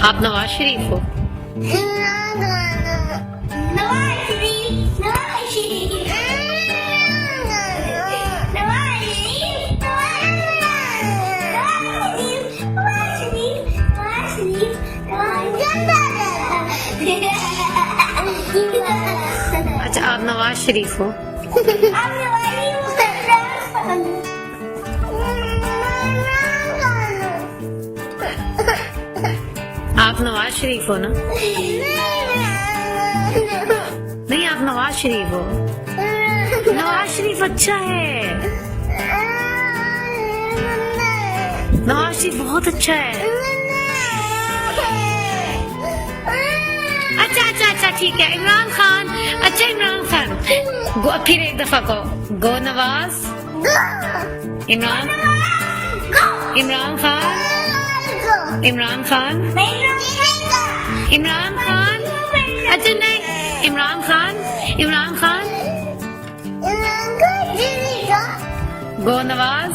आप नवाज शरीफ हो। अच्छा, आप नवाज शरीफ हो। आप नवाज शरीफ हो ना? नहीं, आप नवाज शरीफ हो। नवाज शरीफ अच्छा है, नवाज शरीफ बहुत अच्छा है। अच्छा अच्छा अच्छा, ठीक है। इमरान खान, अच्छा इमरान खान। फिर एक दफा कहो, गो नवाज। इमरान इमरान खान, इमरान खान, इमरान खान। अच्छा नहीं, इमरान खान, इमरान खान, गो नवाज।